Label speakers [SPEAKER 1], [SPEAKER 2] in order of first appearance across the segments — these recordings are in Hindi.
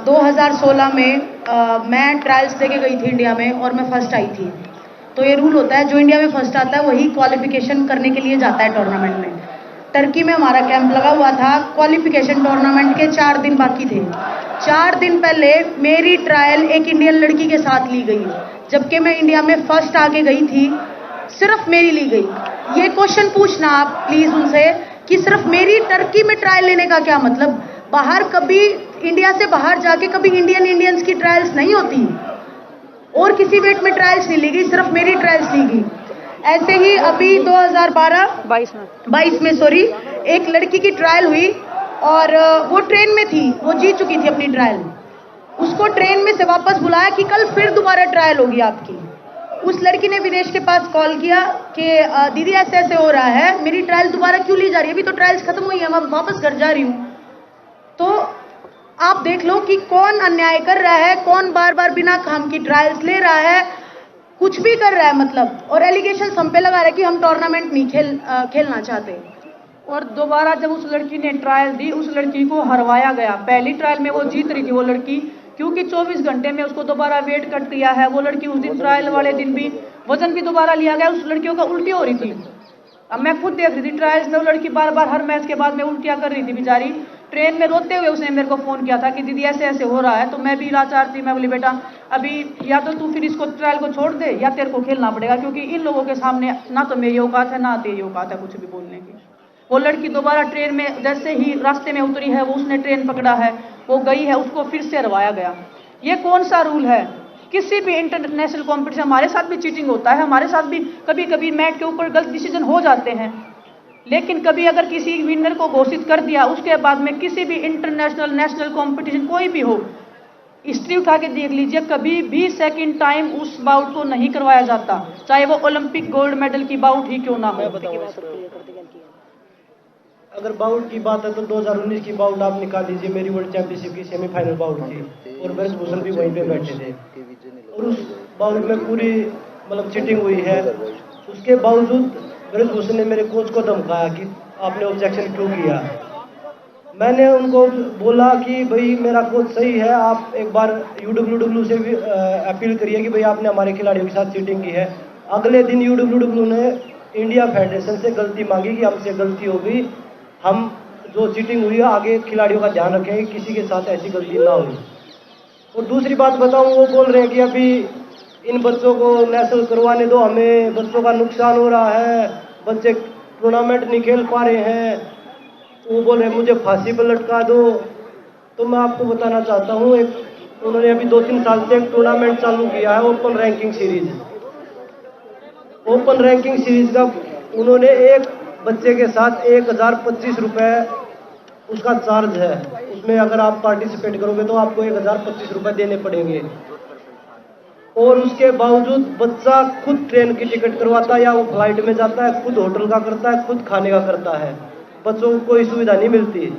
[SPEAKER 1] 2016 में मैं ट्रायल्स देके गई थी इंडिया में और मैं फर्स्ट आई थी। तो ये रूल होता है, जो इंडिया में फर्स्ट आता है वही क्वालिफिकेशन करने के लिए जाता है टूर्नामेंट में। टर्की में हमारा कैंप लगा हुआ था, क्वालिफिकेशन टूर्नामेंट के 4 दिन बाकी थे। 4 दिन पहले मेरी ट्रायल एक इंडियन लड़की के साथ ली गई, जबकि मैं इंडिया में फर्स्ट आके गई थी, सिर्फ मेरी ली गई। ये क्वेश्चन पूछना आप प्लीज उनसे कि सिर्फ मेरी टर्की में ट्रायल लेने का क्या मतलब। बाहर कभी इंडिया से बाहर जाके कभी इंडियंस की ट्रायल्स नहीं होती, और किसी वेट में ट्रायल्स नहीं ली गई, सिर्फ मेरी ट्रायल्स ली गई। ऐसे ही अभी 2022 में सॉरी, एक लड़की की ट्रायल हुई और वो ट्रेन में थी, वो जीत चुकी थी अपनी ट्रायल। उसको ट्रेन में से वापस बुलाया कि कल फिर दोबारा ट्रायल होगी आपकी। उस लड़की ने विनेश के पास कॉल किया कि दीदी ऐसे ऐसे हो रहा है, मेरी ट्रायल दोबारा क्यों ली जा रही है, अभी तो ट्रायल्स खत्म हुई है, मैं वापस घर जा रही हूँ। तो आप देख लो कि कौन अन्याय कर रहा है, कौन बार बार बिना काम की ट्रायल्स ले रहा है, कुछ भी कर रहा है मतलब, और एलिगेशन हम पे लगा रहा है कि हम टूर्नामेंट नहीं खेलना चाहते।
[SPEAKER 2] और दोबारा जब उस लड़की ने ट्रायल दी, उस लड़की को हरवाया गया। पहली ट्रायल में वो जीत रही थी वो लड़की, क्योंकि 24 घंटे में उसको दोबारा वेट कट किया है। वो लड़की उस दिन ट्रायल वाले दिन भी वजन भी दोबारा लिया गया, उस लड़कियों का उल्टी हो रही थी। अब मैं खुद देख रही थी ट्रायल्स में, वो लड़की बार बार हर मैच के बाद में उल्टियां कर रही थी बेचारी। ट्रेन में रोते हुए उसने मेरे को फोन किया था कि दीदी ऐसे ऐसे हो रहा है। तो मैं भी लाचार थी, मैं बोली बेटा अभी या तो तू फिर इसको ट्रायल को छोड़ दे या तेरे को खेलना पड़ेगा, क्योंकि इन लोगों के सामने ना तो मेरी औकात है ना तेरी औकात है कुछ भी बोलने की। वो लड़की दोबारा ट्रेन में जैसे ही रास्ते में उतरी है, वो उसने ट्रेन पकड़ा है, वो गई है, उसको फिर से हरवाया गया। ये कौन सा रूल है। किसी भी इंटरनेशनल कंपटीशन, हमारे साथ भी चीटिंग होता है, हमारे साथ भी कभी कभी मैच के ऊपर गलत डिसीजन हो जाते हैं, लेकिन कभी अगर किसी विनर को घोषित कर दिया, उसके बाद में किसी भी इंटरनेशनल नेशनल कंपटीशन कोई भी हो, हिस्ट्री उठा के देख लीजिए, कभी भी सेकंड टाइम उस बाउट को नहीं करवाया जाता, चाहे वो ओलंपिक गोल्ड मेडल की बाउट ही क्यों ना हो।
[SPEAKER 3] अगर बाउट की बात है तो 2019 की बाउट आप निकाल लीजिए, मेरी वर्ल्ड चैंपियनशिप की सेमीफाइनल बाउट थी और ब्रजभूषण भी वहीं पे बैठे थे, और उस बाउट में पूरी मतलब चीटिंग हुई है। उसके बावजूद ब्रजभूषण ने मेरे कोच को धमकाया कि आपने ऑब्जेक्शन क्यों किया। मैंने उनको बोला कि भाई मेरा कोच सही है, आप एक बार UWW से भी अपील करिए कि भाई आपने हमारे खिलाड़ियों के साथ चीटिंग की है। अगले दिन UWW ने इंडिया फेडरेशन से गलती मांगी कि हमसे गलती हो गई, हम जो चीटिंग हुई है आगे खिलाड़ियों का ध्यान रखेंगे, किसी के साथ ऐसी गलती ना हो। और दूसरी बात बताऊं, वो बोल रहे हैं कि अभी इन बच्चों को नेशनल करवाने दो, हमें बच्चों का नुकसान हो रहा है, बच्चे टूर्नामेंट नहीं खेल पा रहे हैं। वो बोल रहे हैं मुझे फांसी पर लटका दो। तो मैं आपको बताना चाहता हूँ, एक उन्होंने अभी 2-3 साल से एक टूर्नामेंट चालू किया है, open ranking series. Open ranking series का उन्होंने एक बच्चे के साथ 1025 रुपये उसका चार्ज है। उसमें अगर आप पार्टिसिपेट करोगे तो आपको 1025 रुपये देने पड़ेंगे, और उसके बावजूद बच्चा खुद ट्रेन की टिकट करवाता है, या वो फ्लाइट में जाता है, खुद होटल का करता है, खुद खाने का करता है, बच्चों को कोई सुविधा नहीं मिलती।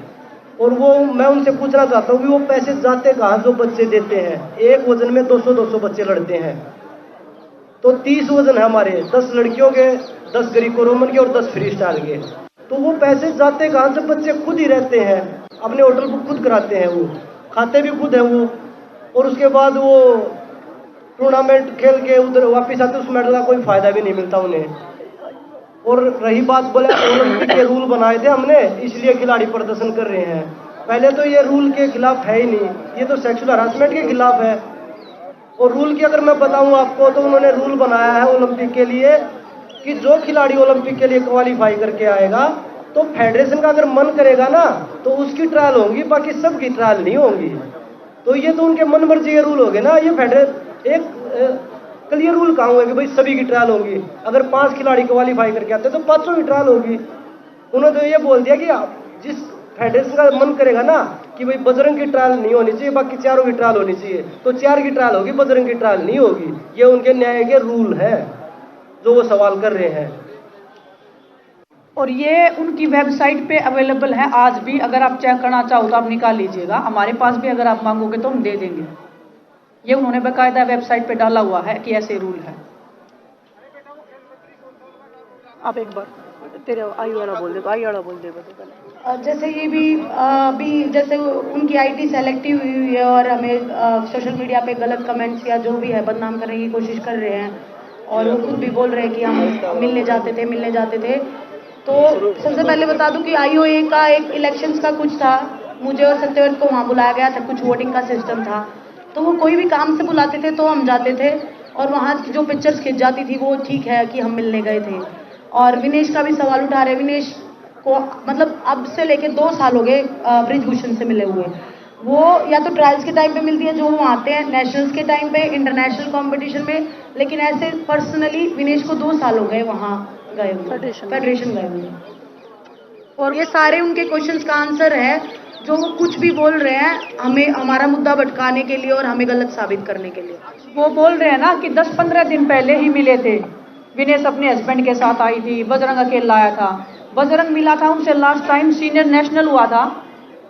[SPEAKER 3] और वो मैं उनसे पूछना चाहता हूँ कि वो पैसे जाते कहाँ जो बच्चे देते हैं। एक वजन में 200-200 बच्चे लड़ते हैं, तो 30 वजन है हमारे, 10 लड़कियों के, 10 ग्रीको रोमन के और 10 फ्री स्टाइल के। तो वो पैसे जाते कहाँ जब बच्चे खुद ही रहते हैं, अपने होटल बुक खुद कराते हैं, वो खाते भी खुद है वो, और उसके बाद वो टूर्नामेंट खेल के उधर वापिस आते, उस मेडल का कोई फायदा भी नहीं मिलता उन्हें। और रही बात बोले ओलंपिक के रूल बनाए थे हमने इसलिए खिलाड़ी प्रदर्शन कर रहे हैं, पहले तो ये रूल के खिलाफ है ही नहीं, ये तो सेक्सुअल हरासमेंट के खिलाफ है। और रूल की अगर मैं बताऊं आपको, तो उन्होंने रूल बनाया है ओलंपिक के लिए कि जो खिलाड़ी ओलंपिक के लिए क्वालिफाई करके आएगा, तो फेडरेशन का अगर मन करेगा ना तो उसकी ट्रायल होंगी, बाकी सबकी ट्रायल नहीं होंगी। तो ये तो उनके मन मर्जी के रूल हो गए ना। ये फेडरेशन एक क्लियर रूल कहाँ हुए कि भाई सभी की ट्रायल होगी, अगर 5 खिलाड़ी क्वालिफाई करके आते तो 500 की ट्रायल होगी। उन्होंने तो ये बोल दिया कि जिस फेडरेशन का मन करेगा ना कि भाई बजरंग की ट्रायल नहीं होनी चाहिए, बाकी चारों की ट्रायल होनी चाहिए, तो 4 की ट्रायल होगी, बजरंग की ट्रायल नहीं होगी। ये उनके न्याय के रूल है जो वो सवाल कर रहे हैं,
[SPEAKER 2] और ये उनकी वेबसाइट पे अवेलेबल है आज भी। अगर आप चेक करना चाहो तो आप निकाल लीजिएगा, हमारे पास भी अगर आप मांगोगे तो हम दे देंगे। ये उन्होंने बाकायदा वेबसाइट पे डाला हुआ है कि ऐसे रूल है। आप एक बार तेरे आई वाला बोल दे, आई वाला बोल दे पहले।
[SPEAKER 1] जैसे ये भी अभी जैसे उनकी आईटी सेलेक्टिव हुई है और हमें सोशल मीडिया पे गलत कमेंट्स या जो भी है बदनाम करने की कोशिश कर रहे हैं और वो खुद भी बोल रहे हैं कि हम मिलने जाते थे। तो सबसे पहले बता दूं कि आईओए का एक इलेक्शंस का कुछ था, मुझे और सत्यव्रत को वहाँ बुलाया गया था, कुछ वोटिंग का सिस्टम था, तो वो कोई भी काम से बुलाते थे तो हम जाते थे और वहाँ की जो पिक्चर्स खिंच जाती थी वो ठीक है कि हम मिलने गए थे। और विनेश का भी सवाल उठा रहे, विनेश को मतलब अब से लेके 2 साल हो गए ब्रिजभूषण से मिले हुए। वो या तो ट्रायल्स के टाइम पे मिलती है जो वो आते हैं, नेशनल्स के टाइम पे, इंटरनेशनल कंपटीशन में, लेकिन ऐसे पर्सनली विनेश को 2 साल हो गए वहाँ गए हुए, फेडरेशन गए हुए। और ये सारे उनके क्वेश्चंस का आंसर है जो वो कुछ भी बोल रहे हैं हमें हमारा मुद्दा भटकाने के लिए और हमें गलत साबित करने के लिए।
[SPEAKER 2] वो बोल रहे हैं ना कि 10-15 दिन पहले ही मिले थे, विनेश अपने हस्बैंड के साथ आई थी, बजरंग अकेला आया था, बजरंग मिला था उनसे लास्ट टाइम सीनियर नेशनल हुआ था,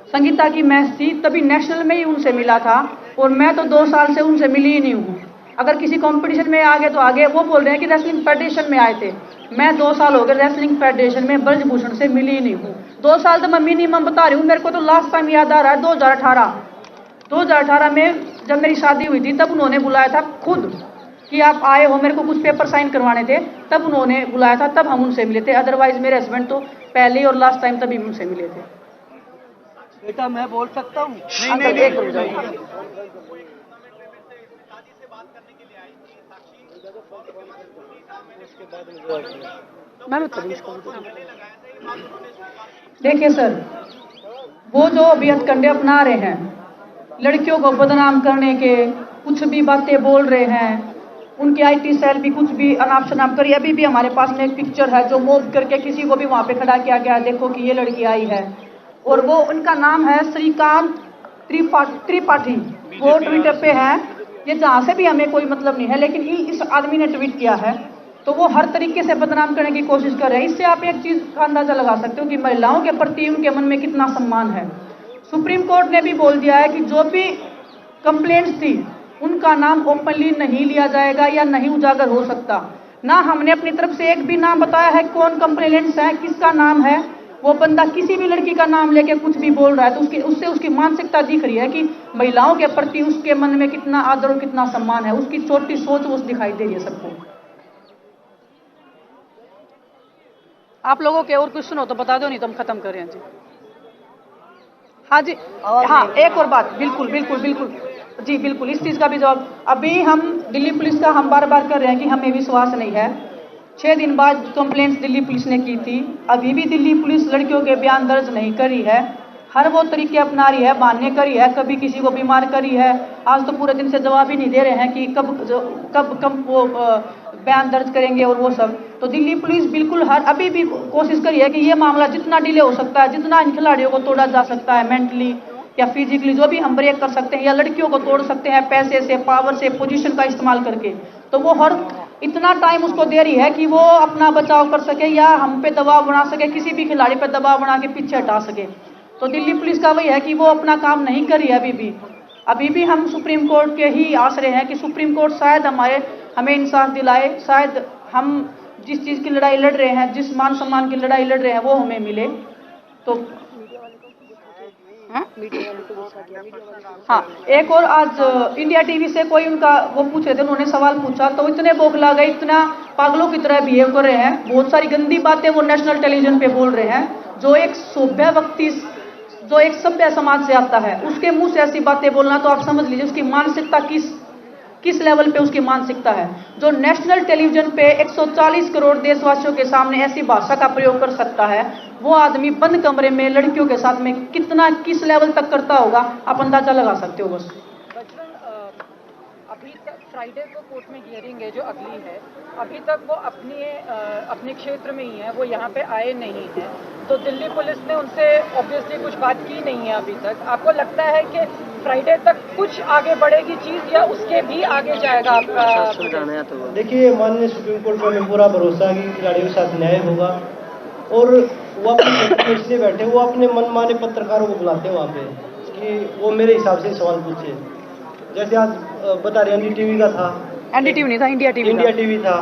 [SPEAKER 2] संगीता की मैच थी तभी नेशनल में ही उनसे मिला था, और मैं तो 2 साल से उनसे मिली ही नहीं हूँ। अगर किसी कंपटीशन में आगे तो आगे, वो बोल रहे हैं कि रेसलिंग फेडरेशन में आए थे, मैं 2 साल हो गए रेसलिंग फेडरेशन में ब्रजभूषण से मिली ही नहीं हूँ। 2 साल तो मैं मिनिमम बता रही हूँ, मेरे को तो लास्ट टाइम याद आ रहा है 2018 में जब मेरी शादी हुई थी तब उन्होंने बुलाया था खुद कि आप आए हो, मेरे को कुछ पेपर साइन करवाने थे, तब उन्होंने बुलाया था, तब हम उनसे मिले थे। अदरवाइज मेरे हस्बैंड तो पहले ही और लास्ट टाइम तभी उनसे मिले थे।
[SPEAKER 3] बेटा मैं बोल सकता हूँ?
[SPEAKER 2] देखिए सर, वो जो अभी हथकंडे अपना रहे हैं, लड़कियों को बदनाम करने के, कुछ भी बातें बोल रहे हैं, उनकी आईटी सेल भी कुछ भी अनाप शनाप करी। अभी भी हमारे पास में एक पिक्चर है जो मूव करके किसी को भी वहां पे खड़ा किया गया, देखो कि ये लड़की आई है, और वो उनका नाम है श्रीकांत त्रिपाठी, वो ट्विटर पे है। ये जहां से भी हमें कोई मतलब नहीं है, लेकिन इस आदमी ने ट्वीट किया है तो वो हर तरीके से बदनाम करने की कोशिश कर रहे हैं। इससे आप एक चीज का अंदाजा लगा सकते हो कि महिलाओं के प्रति उनके मन में कितना सम्मान है। सुप्रीम कोर्ट ने भी बोल दिया है कि जो भी कंप्लेंट्स थी उनका नाम ओपनली नहीं लिया जाएगा या नहीं उजागर हो सकता। ना हमने अपनी तरफ से एक भी नाम बताया है कौन कंप्लेंट्स है, किसका नाम है। वो बंदा किसी भी लड़की का नाम लेके कुछ भी बोल रहा है तो उससे उसकी मानसिकता दिख रही है कि महिलाओं के प्रति उसके मन में कितना आदर और कितना सम्मान है, उसकी छोटी सोच वो दिखाई दे रही है सबको। आप लोगों के और क्वेश्चन हो तो बता दो, नहीं तो हम खत्म करें जी। हाँ जी, हाँ एक और बात, बिल्कुल बिल्कुल बिल्कुल जी, बिल्कुल इस चीज का भी जवाब अभी हम दिल्ली पुलिस का हम बार बार कर रहे हैं कि हमें विश्वास नहीं है। 6 दिन बाद कंप्लेंट्स दिल्ली पुलिस ने की थी, अभी भी दिल्ली पुलिस लड़कियों के बयान दर्ज नहीं करी है, हर वो तरीके अपना रही है, बहाने करी है, कभी किसी को बीमार करी है। आज तो पूरे दिन से जवाब ही नहीं दे रहे हैं कि कब वो बयान दर्ज करेंगे और वो सब। तो दिल्ली पुलिस बिल्कुल अभी भी कोशिश करी है कि ये मामला जितना डिले हो सकता है, जितना इन खिलाड़ियों को तोड़ा जा सकता है मेंटली या फिजिकली, जो भी हम ब्रेक कर सकते हैं या लड़कियों को तोड़ सकते हैं पैसे से, पावर से, पोजीशन का इस्तेमाल करके, तो वो हर इतना टाइम उसको दे रही है कि वो अपना बचाव कर सके या हम पे दबाव बना सके, किसी भी खिलाड़ी पे दबाव बना के पीछे हटा सके। तो दिल्ली पुलिस का वही है कि वो अपना काम नहीं कर रही है। अभी भी हम सुप्रीम कोर्ट के ही आसरे हैं कि सुप्रीम कोर्ट शायद हमें इंसाफ दिलाए, शायद हम जिस चीज की लड़ाई लड़ रहे हैं, जिस मान सम्मान की लड़ाई लड़ रहे हैं वो हमें मिले। तो हाँ, एक और आज इंडिया टीवी से कोई उनका वो पूछ रहे थे, उन्होंने सवाल पूछा तो इतने बौखला गए, इतना पागलों की तरह बिहेव कर रहे हैं, बहुत सारी गंदी बातें वो नेशनल टेलीविजन पे बोल रहे हैं। जो एक सभ्य व्यक्ति, जो एक सभ्य समाज से आता है, उसके मुंह से ऐसी बातें बोलना, तो आप समझ लीजिए उसकी मानसिकता किस लेवल पे उसकी मानसिकता है। जो नेशनल टेलीविजन पे 140 करोड़ देशवासियों के सामने ऐसी भाषा का प्रयोग कर सकता है, वो आदमी बंद कमरे में लड़कियों के साथ में किस लेवल तक करता होगा, आप अंदाजा लगा सकते हो बस।
[SPEAKER 4] अभी तक फ्राइडे को कोर्ट में हियरिंग है जो अगली है, अभी तक वो अपने क्षेत्र में ही है, वो यहाँ पे आए नहीं है, तो दिल्ली पुलिस ने उनसे ऑब्वियसली कुछ बात की नहीं है अभी तक। आपको लगता है कि फ्राइडे तक कुछ आगे बढ़ेगी चीज या उसके भी आगे जाएगा आपका?
[SPEAKER 3] देखिए, माननीय सुप्रीम कोर्ट में पूरा भरोसा है कि खिलाड़ियों के साथ न्याय होगा, और वो अपने इसलिए बैठे, वो अपने मनमाने पत्रकारों को बुलाते हैं वहाँ पे कि वो मेरे हिसाब से सवाल पूछे। जैसे आज बता रहे एनडीटीवी का था,
[SPEAKER 2] एनडीटीवी नहीं था, इंडिया टीवी
[SPEAKER 3] था,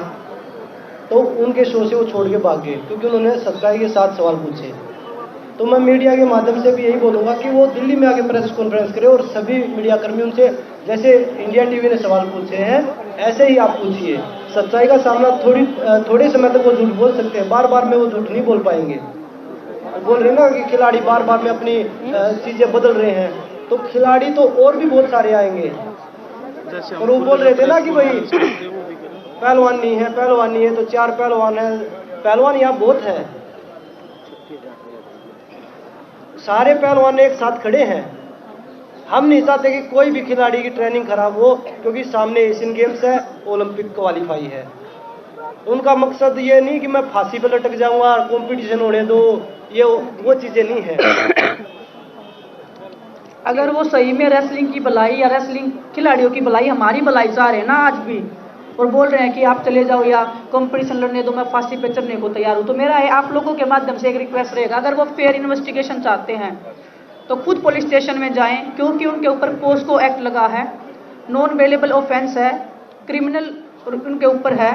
[SPEAKER 3] तो उनके शो से वो छोड़ के भाग गए, क्योंकि उन्होंने सच्चाई के साथ सवाल पूछे। तो मैं मीडिया के माध्यम से भी यही बोलूँगा कि वो दिल्ली में आके प्रेस कॉन्फ्रेंस करें और सभी मीडिया कर्मी उनसे, जैसे इंडिया टीवी ने सवाल पूछे हैं ऐसे ही आप पूछिए। सच्चाई का सामना थोड़े समय तक वो झूठ बोल सकते हैं, बार बार में वो झूठ नहीं बोल पाएंगे। बोल रहे ना कि खिलाड़ी बार बार में अपनी चीज़ें बदल रहे हैं, तो खिलाड़ी तो और भी बहुत सारे आएंगे। और वो बोल रहे थे ना कि भाई पहलवान नहीं है, पहलवान नहीं है, तो 4 पहलवान है। पहलवान यहाँ बहुत है, सारे पहलवान एक साथ खड़े हैं। हम नहीं चाहते कि कोई भी खिलाड़ी की ट्रेनिंग खराब हो, क्योंकि सामने एशियन गेम्स है, ओलंपिक क्वालिफाई है। उनका मकसद ये नहीं कि मैं फांसी पे लटक जाऊंगा, कंपटीशन होने दो, ये वो चीजें नहीं है।
[SPEAKER 2] अगर वो सही में रेसलिंग की भलाई या रेसलिंग खिलाड़ियों की भलाई, हमारी भलाई चाह रहे हैं ना आज भी, और बोल रहे हैं कि आप चले जाओ या कंपटीशन लड़ने दो, मैं फांसी पे चढ़ने को तैयार हूं, तो मेरा आप लोगों के माध्यम से एक रिक्वेस्ट रहेगा, अगर वो फेयर इन्वेस्टिगेशन चाहते हैं तो खुद पुलिस स्टेशन में जाएं, क्योंकि उनके ऊपर पोस्को एक्ट लगा है, नॉन बेलेबल ऑफेंस है, क्रिमिनल उनके ऊपर है।